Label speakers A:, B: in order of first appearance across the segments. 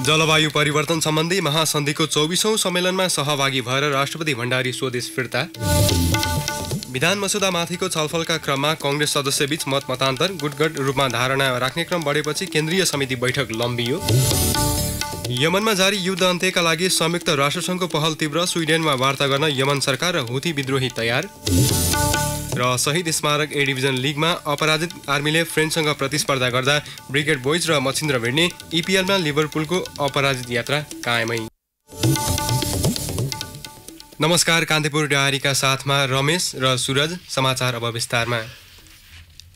A: जलवायु परिवर्तन सम्बन्धी महासन्धिको 24औं सम्मेलनमा सहभागी भएर राष्ट्रपति भण्डारी स्वदेश फिर्ता। विधान मसुदामाथिको छलफलका क्रममा कांग्रेस सदस्यबीच मतमतान्तर, गुटगट रूपमा धारणा राख्ने क्रम बढेपछि केन्द्रीय समिति बैठक लम्बियो। यमनमा जारी युद्ध अन्त्यका लागि संयुक्त राष्ट्रसङ्घको पहल तीव्र, स्विडेनमा वार्ता गर्न यमन सरकार र हुती विद्रोही तयार। र शहीद स्मारक ए डिभिजन लिगमा अपराजित आर्मीले फ्रेन्चसँग प्रतिस्पर्धा गर्दा ब्रिगेड बोइज र मच्छिन्द्र भिड्ने। इपिएलमा लिभरपुलको अपराजित यात्रा कायमै। नमस्कार, कान्तिपुर डायरीका साथमा रमेश र सूरज। समाचार अब विस्तारमा।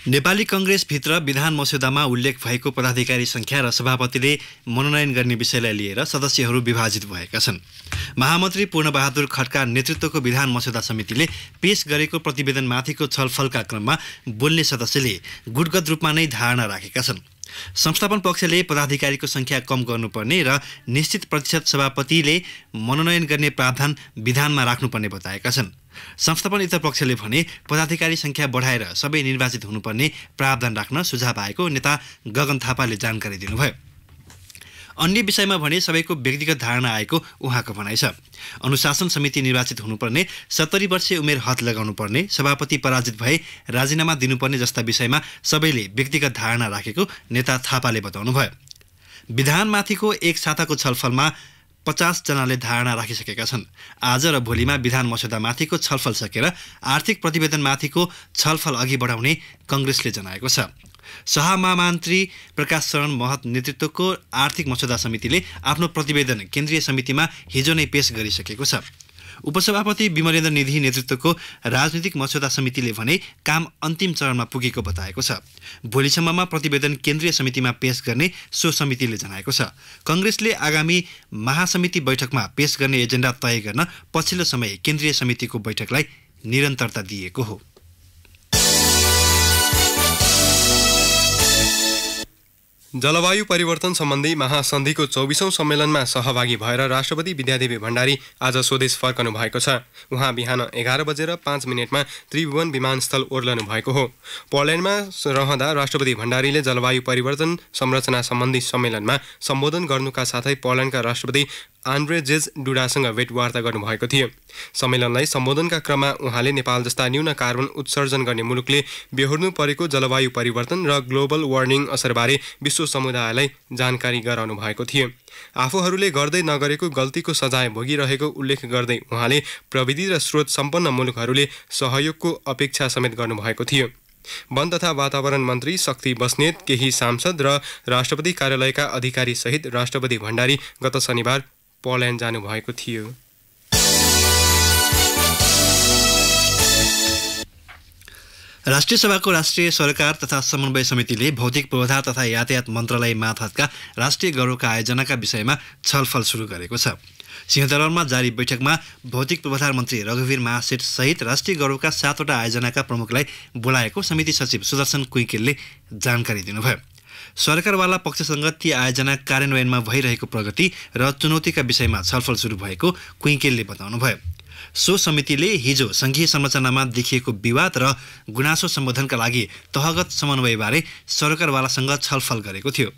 B: नेपाली कांग्रेसभित्र विधान मस्यौदामा उल्लेख भएको पदाधिकारी संख्या र सभापतिले मनोनयन गर्ने विषयलाई लिएर सदस्यहरू विभाजित भएका छन्। महामन्त्री पूर्णबहादुर खड्का नेतृत्वको विधान मस्यौदा समितिले पेश गरेको प्रतिवेदनमाथिको छलफलका क्रममा बोल्ने सदस्यले गुटगत रूपमा नै धारणा राखेका छन्। संस्थापन पक्षले पदाधिकारीको संख्या कम गर्नुपर्ने र निश्चित प्रतिशत सभापतिले मनोनयन गर्ने प्रावधान विधानमा राख्नुपर्ने बताएका छन्। संस्थापन इतर पक्षले भने पदाधिकारी संख्या बढाएर सबै निर्वाचित हुनुपर्ने प्रावधान राख्न सुझाव आएको नेता गगन थापाले जानकारी दिनुभयो। अन्य विषयमा भने सबैको व्यक्तिगत धारणा आएको उहाँको भनाइ छ। अनुशासन समिति निर्वाचित हुनुपर्ने, 70 वर्षीय उमेर हद लगाउनुपर्ने, सभापति पराजित भए राजीनामा दिनुपर्ने जस्ता विषयमा सबैले व्यक्तिगत धारणा राखेको नेता थापाले बताउनुभयो। विधानमाथिको एक साताको छलफलमा 50 जनाले धारणा राखिसकेका छन्। आज र भोलिमा विधान मस्यौदामाथिको छलफल सकेर आर्थिक प्रतिवेदनमाथिको छलफल अघि बढाउने कांग्रेसले जनाएको छ। सहमहामन्त्री प्रकाश शरण महत नेतृत्वको आर्थिक मस्यौदा समितिले आफ्नो प्रतिवेदन केन्द्रीय समितिमा हिजो नै पेश गरिसकेको छ। उपसभापति विमलेन्द्र निधि नेतृत्वको राजनीतिक मस्यौदा समितिले भने काम अन्तिम चरणमा पुगेको बताएको छ। भोलिसम्ममा प्रतिवेदन केन्द्रीय समितिमा पेश गर्ने सो समितिले जनाएको छ। कांग्रेसले आगामी महासमिति बैठकमा पेश गर्ने एजेन्डा तय गर्न पछिल्लो समय केन्द्रीय समितिको बैठकलाई निरन्तरता दिएको हो।
A: जलवायु परिवर्तन सम्बन्धी महासन्धिको 24औं सम्मेलनमा सहभागी भएर राष्ट्रपति विद्यादेवी भण्डारी आज स्वदेश फर्कनु भएको छ। उहाँ बिहान 11:05 त्रिभुवन विमानस्थल ओर्लनु भएको हो। पोल्यान्डमा रहँदा राष्ट्रपति भण्डारीले जलवायु परिवर्तन संरचना सम्बन्धी सम्मेलनमा सम्बोधन गर्नुका साथै पोल्यान्डका राष्ट्रपति आन्द्रेजेज डुडासँग भेटवार्ता गर्नुभएको थियो। सम्मेलनलाई सम्बोधनका क्रममा उहाँले नेपाल जस्ता न्यून कार्बन उत्सर्जन गर्ने मुलुकले बेहोर्नु परेको जलवायु परिवर्तन र ग्लोबल वार्मिङ असरबारे विश्व समुदायलाई जानकारी गराउनु भएको थियो। आफूहरूले गर्दै नगरेको गल्तीको सजाय भोगिरहेको उल्लेख गर्दै उहाँले प्रविधि र स्रोत सम्पन्न मुलुकहरूले सहयोगको अपेक्षा समेत गर्नुभएको थियो। वन तथा वातावरण मन्त्री शक्ति बस्नेत, केही सांसद र राष्ट्रपति कार्यालयका अधिकारी सहित राष्ट्रपति भण्डारी गत शनिबार पोल्यान्ड जानुभएको थियो।
B: राष्ट्रिय सभाको राष्ट्रिय सरकार तथा समन्वय समितिले भौतिक पूर्वाधार तथा यातायात मन्त्रालय मातहतका राष्ट्रिय गौरवका आयोजनाका विषयमा छलफल सुरु गरेको छ। सिंहदरबारमा जारी बैठकमा भौतिक पूर्वाधार मन्त्री रघुवीर महासेठ सहित राष्ट्रिय गौरवका 7वटा आयोजनाका प्रमुखलाई बोलाएको समिति सचिव सुदर्शन कुइकेलले जानकारी दिनुभयो। सरकारवाला पक्षसँग ती आयोजना कार्यान्वयनमा भइरहेको प्रगति र चुनौतीका विषयमा छलफल सुरु भएको कुइकेलले बताउनुभयो। सो समितिले हिजो संघीय संरचनामा देखिएको विवाद र गुनासो सम्बोधनका लागि तहगत समन्वयबारे सरकारवालासँग छलफल गरेको थियो।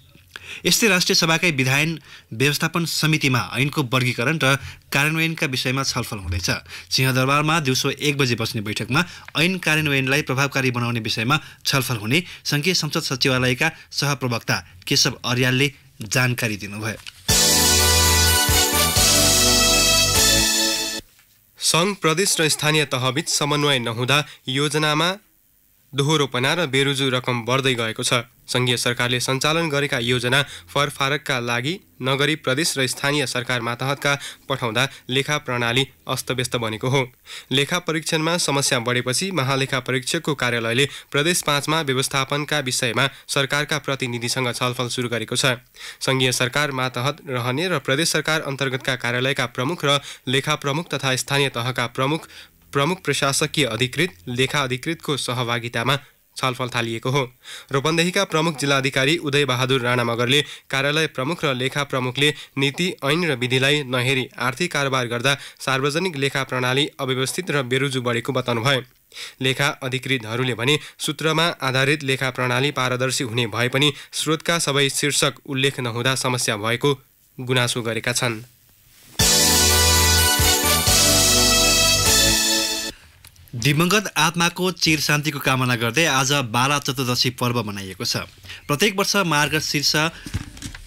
B: यस्तै राष्ट्रिय सभाकै विधायन व्यवस्थापन समितिमा ऐनको वर्गीकरण र कार्यान्वयनका विषयमा छलफल हुँदैछ। सिंहदरबारमा दिउँसो 1 बजे बस्ने बैठकमा ऐन कार्यान्वयनलाई प्रभावकारी बनाउने विषयमा छलफल हुने संघीय संसद सचिवालयका सहप्रवक्ता केशव अर्यालले जानकारी दिनुभयो।
A: सङ्घ, प्रदेश र स्थानीय तहबीच समन्वय नहुँदा योजनामा दोहोरोपना र बेरुजु रकम बढ्दै गएको छ। संघीय सरकारले सञ्चालन गरेका योजना फरफारकका लागि नगरी प्रदेश र स्थानीय सरकार मातहतका पठाउँदा लेखा प्रणाली अस्तव्यस्त बनेको हो। लेखा परीक्षणमा समस्या बढेपछि महालेखा परीक्षकको कार्यालयले प्रदेश 5 मा व्यवस्थापनका विषयमा सरकारका प्रतिनिधिसँग छलफल सुरु गरेको छ। संघीय सरकार मातहत रहने र प्रदेश सरकार अन्तर्गतका कार्यालयका प्रमुख र लेखा प्रमुख तथा स्थानीय तहका प्रमुख प्रशासकीय अधिकृत, लेखा अधिकृतको सहभागितामा छलफल थालिएको हो। रूपन्देहीका प्रमुख जिल्लाधिकारी उदय बहादुर राणा मगरले कार्यालय प्रमुख र लेखा प्रमुखले नीति, ऐन र विधिलाई नहेरी आर्थिक कारोबार गर्दा सार्वजनिक लेखा प्रणाली अव्यवस्थित र बेरुजु बढेको बताउनुभयो। लेखा अधिकृतहरूले भने सूत्रमा आधारित लेखा प्रणाली पारदर्शी हुने भए पनि स्रोतका सबै शीर्षक उल्लेख नहुँदा समस्या भएको गुनासो गरेका छन्।
B: दिवंगत आत्माको चिर शान्तिको कामना गर्दै आज बाला चतुर्दशी पर्व मनाइएको छ। प्रत्येक वर्ष मार्गशीर्ष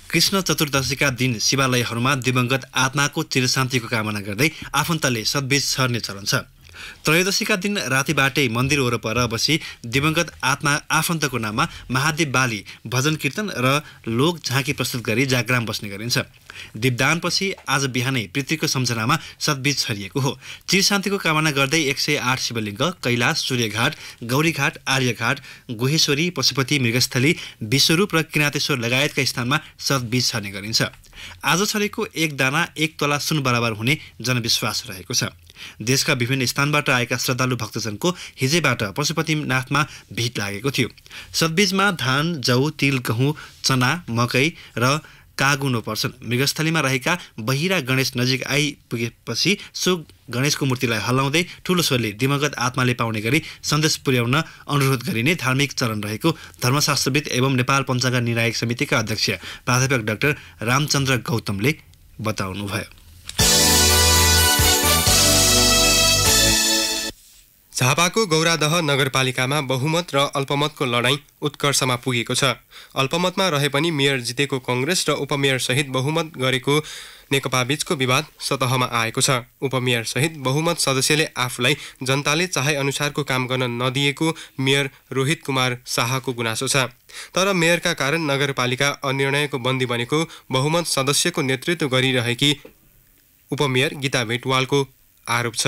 B: कृष्ण चतुर्दशीका दिन शिवालयहरूमा दिवंगत आत्माको चिर शान्तिको कामना गर्दै आफन्तले सद्बीज छर्ने चलन छ। त्रयोदशीका दिन रातिबाटै मन्दिर वरपर बसी दिवंगत आफन्तको नाममा महादेव बाली भजन कीर्तन र लोक झाँकी प्रस्तुत गरी जागराम बस्ने गरिन्छ। दीपदानपछि आज बिहानै पृथ्वीको सम्झनामा सद्बीज छरिएको हो। चिर शान्तिको कामना गर्दै 108 शिवलिङ्ग, कैलाश, सूर्यघाट, गौरीघाट, आर्यघाट, गुहेश्वरी, पशुपति, मृगस्थली, विश्वरूप र किरातेश्वर लगायतका स्थानमा सद्बीज छर्ने गरिन्छ। आज छरेको एक दाना 1 तोला सुन बराबर हुने जनविश्वास रहेको छ। देशका विभिन्न स्थानबाट आएका श्रद्धालु भक्तजनको हिजैबाट पशुपतिनाथमा भिड लागेको थियो। सद्बीजमा धान, जौ, तिल, गहुँ, चना, मकै र कागुनो पर्छन्। मृगस्थलीमा रहेका बहिरा गणेश नजिक आइपुगेपछि सो गणेशको मूर्तिलाई हल्लाउँदै ठूलो स्वरले दिवंगत आत्माले पाउने गरी सन्देश पुर्याउन अनुरोध गरिने धार्मिक चलन रहेको धर्मशास्त्रविद एवं नेपाल पञ्चाङ्ग निर्णायक समितिका अध्यक्ष प्राध्यापक डाक्टर रामचन्द्र गौतमले बताउनुभयो।
A: झापाको गौरादह नगरपालिकामा बहुमत र अल्पमतको लडाईँ उत्कर्षमा पुगेको छ। अल्पमतमा रहे पनि मेयर जितेको कांग्रेस र उपमेयर सहित बहुमत गरेको नेकपा बीचको विवाद सतहमा आएको छ। उपमेयर सहित बहुमत सदस्यले आफूलाई जनताले चाहे अनुसारको काम गर्न नदिएको मेयर रोहित कुमार शाहको गुनासो छ। तर मेयरका कारण नगरपालिका अनिर्णयको बन्दी बनेको बहुमत सदस्यको नेतृत्व गरिरहेकी उपमेयर गीता भेटवालको आरोप छ।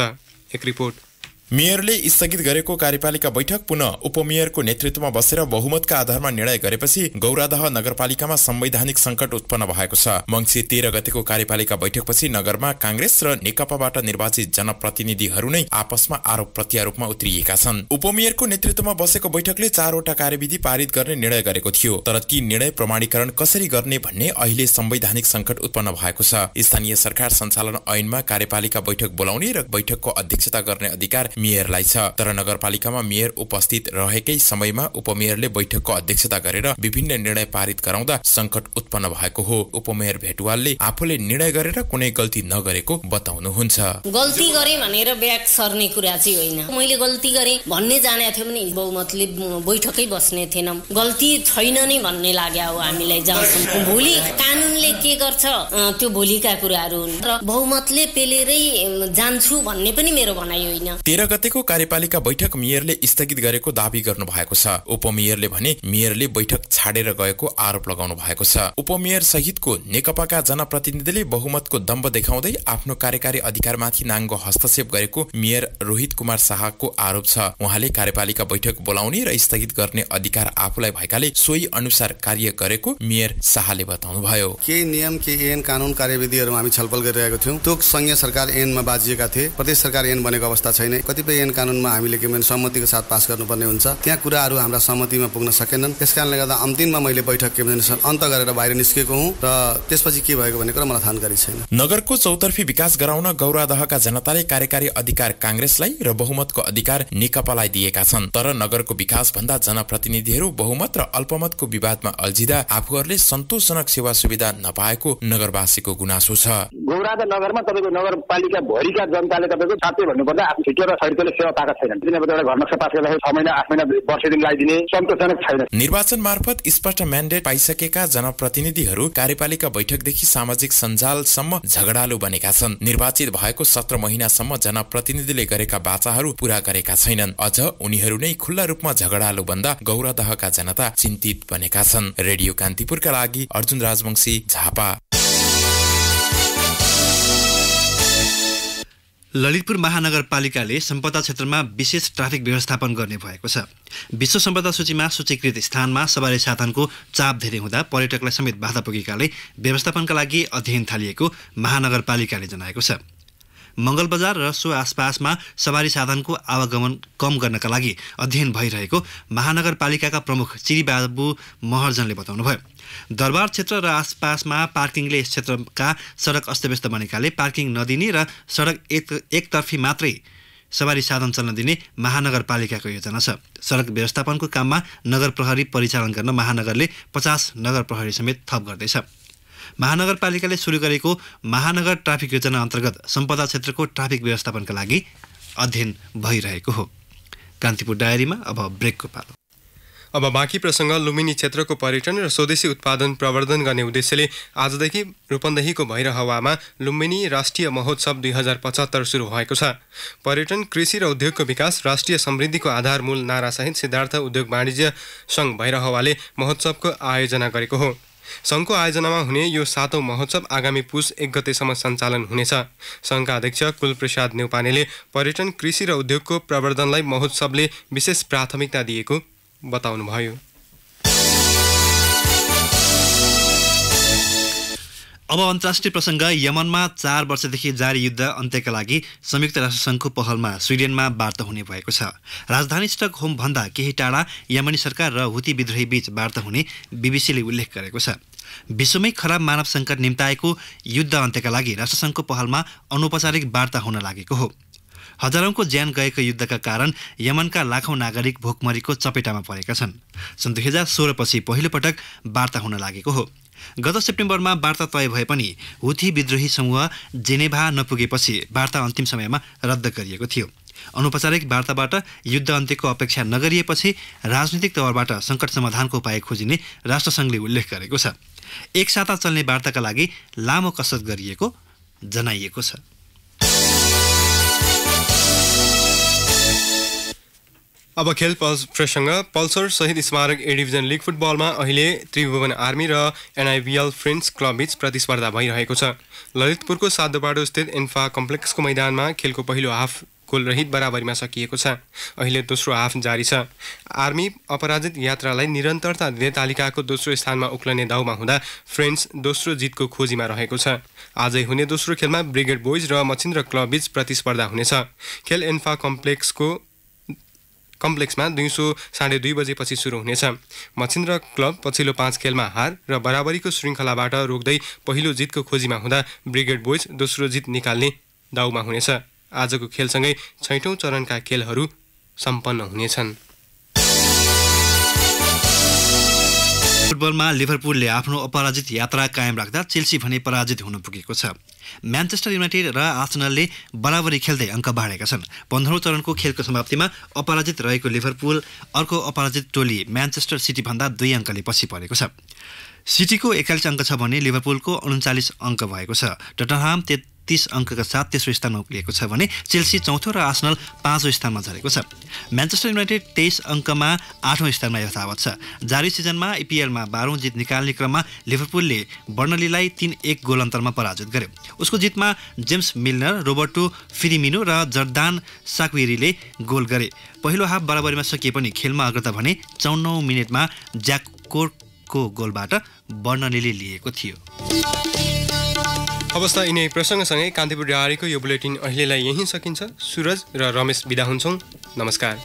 A: एक रिपोर्ट।
C: मेयरले स्थगित गरेको कार्यपालिका बैठक पुनः उपमेयरको नेतृत्वमा बसेर बहुमतका आधारमा निर्णय गरेपछि गौरादह नगरपालिकामा संवैधानिक संकट उत्पन्न भएको छ। मङ्सिर 13 गतेको कार्यपालिका बैठकपछि नगरमा कांग्रेस र नेकपाबाट निर्वाचित जनप्रतिनिधिहरू नै आपसमा आरोप प्रत्यारोपमा उत्रिएका छन्। उपमेयरको नेतृत्वमा बसेको बैठकले 4 वटा कार्यविधि पारित गर्ने निर्णय गरेको थियो। तर ती निर्णय प्रमाणीकरण कसरी गर्ने भन्ने अहिले संवैधानिक संकट उत्पन्न भएको छ। स्थानीय सरकार सञ्चालन ऐनमा कार्यपालिका बैठक बोलाउने र बैठकको अध्यक्षता गर्ने अधिकार मेयरलाई छ। तर नगरपालिकामा मेयर उपस्थित रहेकै समयमा उपमेयरले बैठकको अध्यक्षता गरेर विभिन्न निर्णय पारित गराउँदा संकट उत्पन्न भएको हो। उपमेयर भेटवालले आफूले निर्णय गरेर कुनै गल्ती नगरेको बताउनुहुन्छ।
D: गल्ती गरे भनेर ब्याग सर्ने कुरा चाहिँ होइन। मैले गल्ती गरे भन्ने जाने थियो भने बहुमतले बैठकै बस्ने थिएनौं। गल्ती छैन नै भन्ने लाग्यो हो हामीलाई। जहाँसम्म भोलि कानुनले के गर्छ त्यो भोलिका कुराहरू हुन् र बहुमतले पेलेरै जान्छु भन्ने पनि मेरो भनाइ होइन।
C: 13 गतेको कार्यपालिका बैठक मेयरले स्थगित गरेको दावी गर्नु भएको छ। उपमेयरले भने मेयरले बैठक छाडेर गएको आरोप लगाउनु भएको छ। उपमेयर सहितको नेकपाका जनप्रतिनिधिले बहुमतको दम्ब देखाउँदै आफ्नो कार्यकारी अधिकारमाथि नाङ्गो हस्तक्षेप गरेको मेयर रोहित कुमार शाहको आरोप छ। उहाँले कार्यपालिका बैठक बोलाउने र स्थगित गर्ने अधिकार आफूलाई भएकाले सोही अनुसार कार्य गरेको मेयर शाहले बताउनुभयो।
E: केही नियम, केही ऐन, कानुन, कार्यविधिहरू हामी छलफल गरिरहेका थियौं। त्यो संघीय सरकार ऐनमा बाजिएका थिए। प्रदेश सरकार ऐन बनेको अवस्था छैन। कतिपय ऐन कानुनमा हामीले के भन्छ सहमतिको साथ पास गर्नुपर्ने हुन्छ। त्यहाँ कुराहरू हाम्रा सहमतिमा पुग्न सकेनन्। त्यसकारणले गर्दा अन्तिममा मैले बैठक के भन्छ अन्त गरेर बाहिर निस्केको हुँ र त्यसपछि के भएको भन्ने कुरा मलाई थाहा छैन।
C: नगरको चौतर्फी विकास गराउन गौरादहका जनताले कार्यकारी अधिकार कांग्रेसलाई र बहुमतको अधिकार नेकपालाई दिएका छन्। तर नगरको विकास भन्दा जनप्रतिनिधिहरू बहुमत र अल्पमतको विवादमा अल्झिदा आफूहरूले सन्तोषजनक सेवा सुविधा नपाएको नगरवासीको गुनासो छ।
F: गौरादह नगरमा तपाईको नगरपालिका भरिका जनताले तपाईको साथै भन्नुपर्दा आफ्नो छिटो र सजिलो सेवा पाएका छैनन्। किनभने एउटा घर नक्सा पास गर्दाखेरि 6 महिना 8 महिना वर्ष दिन लगाइदिने सन्तोषजनक छैन।
C: निर्वाचन मार्फत स्पष्ट म्यान्डेट पाइसकेका जनप्रतिनिधिहरू कार्यपालिका बैठकदेखि सामाजिक सञ्जालसम्म झगडालु बनेका छन्। निर्वाचित भएको 17 महिनासम्म जनप्रतिनिधिले गरेका वाचाहरू पूरा गरेका छैनन्। अझ उनीहरू नै खुल्ला रूपमा झगडालु बन्दा गौरादहका जनता चिन्तित बनेका छन्। रेडियो कान्तिपुरका लागि अर्जुन राजवंशी, झापा।
B: ललितपुर महानगरपालिकाले सम्पदा क्षेत्रमा विशेष ट्राफिक व्यवस्थापन गर्ने भएको छ। विश्व सम्पदा सूचीमा सूचीकृत स्थानमा सवारी साधनको चाप धेरै हुँदा पर्यटकलाई समेत बाधा पुगेकाले व्यवस्थापनका लागि अध्ययन थालिएको महानगरपालिकाले जनाएको छ। मंगलबजार र सो आसपासमा सवारी साधनको आवागमन कम गर्नका लागि अध्ययन भइरहेको महानगरपालिकाका प्रमुख चिरीबाबु महर्जनले बताउनुभयो। दरबार क्षेत्र र आसपासमा पार्किङले यस क्षेत्रका सडक अस्तव्यस्त बनेकाले पार्किङ नदिने र सडक एकतर्फी मात्रै सवारी साधन चल्न दिने महानगरपालिकाको योजना छ। सडक व्यवस्थापनको काममा नगर प्रहरी परिचालन गर्न महानगरले 50 नगर प्रहरी समेत थप गर्दैछ। महानगरपालिकाले सुरु गरेको महानगर ट्राफिक योजना अन्तर्गत सम्पदा क्षेत्रको ट्राफिक व्यवस्थापनका लागि अध्ययन भइरहेको हो। कान्तिपुर डायरीमा अब ब्रेकको पालो।
A: अब बाँकी प्रसङ्ग। लुम्बिनी क्षेत्रको पर्यटन र स्वदेशी उत्पादन प्रवर्धन गर्ने उद्देश्यले आजदेखि रूपन्देहीको भैरहवामा लुम्बिनी राष्ट्रिय महोत्सव 2075 सुरु भएको छ। पर्यटन, कृषि र उद्योगको विकास, राष्ट्रिय समृद्धिको आधारमूल नारासहित सिद्धार्थ उद्योग वाणिज्य सङ्घ भैरहवाले महोत्सवको आयोजना गरेको हो। सङ्घको आयोजनामा हुने यो 7औं महोत्सव आगामी पुस 1 गतेसम्म सञ्चालन हुनेछ। सङ्घका अध्यक्ष कुलप्रसाद न्यौपानेले पर्यटन, कृषि र उद्योगको प्रवर्धनलाई महोत्सवले विशेष प्राथमिकता दिएको बताउनुभयो।
B: अब अन्तर्राष्ट्रिय प्रसङ्ग। यमनमा 4 वर्षदेखि जारी युद्ध अन्त्यका लागि संयुक्त राष्ट्रसङ्घको पहलमा स्विडेनमा वार्ता हुने भएको छ। राजधानी स्टकहोमभन्दा केही टाढा यमनी सरकार र हुती विद्रोही बीच वार्ता हुने बीबीसीले उल्लेख गरेको छ। विश्वमै खराब मानव सङ्कट निम्ताएको युद्ध अन्त्यका लागि राष्ट्रसङ्घको पहलमा अनौपचारिक वार्ता हुन लागेको हो। हजारौंको ज्यान गएको युद्धका कारण यमनका लाखौं नागरिक भोकमरीको चपेटामा परेका छन्। सन् 2016 पछि पहिलो पटक वार्ता हुन लागेको हो। गत सेप्टेम्बरमा वार्ता तय भए पनि हुथी विद्रोही समूह जेनेभा नपुगेपछि वार्ता अन्तिम समयमा रद्द गरिएको थियो। अनौपचारिक वार्ताबाट युद्ध अन्त्यको अपेक्षा नगरिएपछि राजनीतिक तवरबाट सङ्कट समाधानको उपाय खोजिने राष्ट्रसङ्घले उल्लेख गरेको छ। एक साता चल्ने वार्ताका लागि लामो कसरत गरिएको जनाइएको छ।
A: अब खेल प्रसङ्ग। पल्सर शहीद स्मारक ए डिभिजन लिग फुटबलमा अहिले त्रिभुवन आर्मी र एनआइबिएल फ्रेन्ड्स क्लब बीच प्रतिस्पर्धा भइरहेको छ। ललितपुरको सातोबाटो स्थित इन्फा कम्प्लेक्सको मैदानमा खेलको पहिलो हाफ गोलरहित बराबरीमा सकिएको छ। अहिले दोस्रो हाफ जारी छ। आर्मी अपराजित यात्रालाई निरन्तरता दिँदै तालिकाको दोस्रो स्थानमा उक्लने दाउमा हुँदा फ्रेन्ड्स दोस्रो जितको खोजीमा रहेको छ। आजै हुने दोस्रो खेलमा ब्रिगेड बोइज र मच्छिन्द्र क्लब बीच प्रतिस्पर्धा हुनेछ। खेल इन्फा कम्प्लेक्समा दिउँसो 2:30 बजेपछि सुरु हुनेछ। मच्छिन्द्र क्लब पछिल्लो 5 खेलमा हार र बराबरीको श्रृङ्खलाबाट रोक्दै पहिलो जितको खोजीमा हुँदा ब्रिगेड बोइज दोस्रो जित निकाल्ने दाउमा हुनेछ। आजको खेलसँगै 6औं चरणका खेलहरू सम्पन्न हुनेछन्।
B: फुटबलमा लिभरपुलले आफ्नो अपराजित यात्रा कायम राख्दा चेल्सी भने पराजित हुन पुगेको छ। म्यान्चेस्टर युनाइटेड र आर्सेनलले बराबरी खेल्दै अङ्क बाँडेका छन्। 15औं चरणको खेलको समाप्तिमा अपराजित रहेको लिभरपुल अर्को अपराजित टोली म्यान्चेस्टर सिटीभन्दा 2 अङ्कले पछि परेको छ। सिटीको 41 अङ्क छ भने लिभरपुलको 39 अङ्क भएको छ। टटनहाम 33 अङ्कका साथ तेस्रो स्थानमा उक्लिएको छ भने चेल्सी चौथो र आर्सेनल 5औं स्थानमा झरेको छ। म्यान्चेस्टर युनाइटेड 23 अङ्कमा 8औं स्थानमा यथावत छ। जारी सिजनमा इपिएलमा 12औं जित निकाल्ने क्रममा लिभरपुलले बर्नलीलाई 3-1 गोल अन्तरमा पराजित गर्यो। उसको जितमा जेम्स मिल्नर, रोबर्टो फिरिमिनो र जर्दान साक्वेरीले गोल गरे। पहिलो हाफ बराबरीमा सकिए पनि खेलमा अग्रता भने 54औं मिनेटमा ज्याक कोर्टको गोलबाट बर्नलीले लिएको थियो।
A: अवस्था यिनै प्रसङ्गसँगै कान्तिपुर डायरीको यो बुलेटिन अहिलेलाई यहीँ सकिन्छ। सुरज र रमेश बिदा हुन्छौँ। नमस्कार।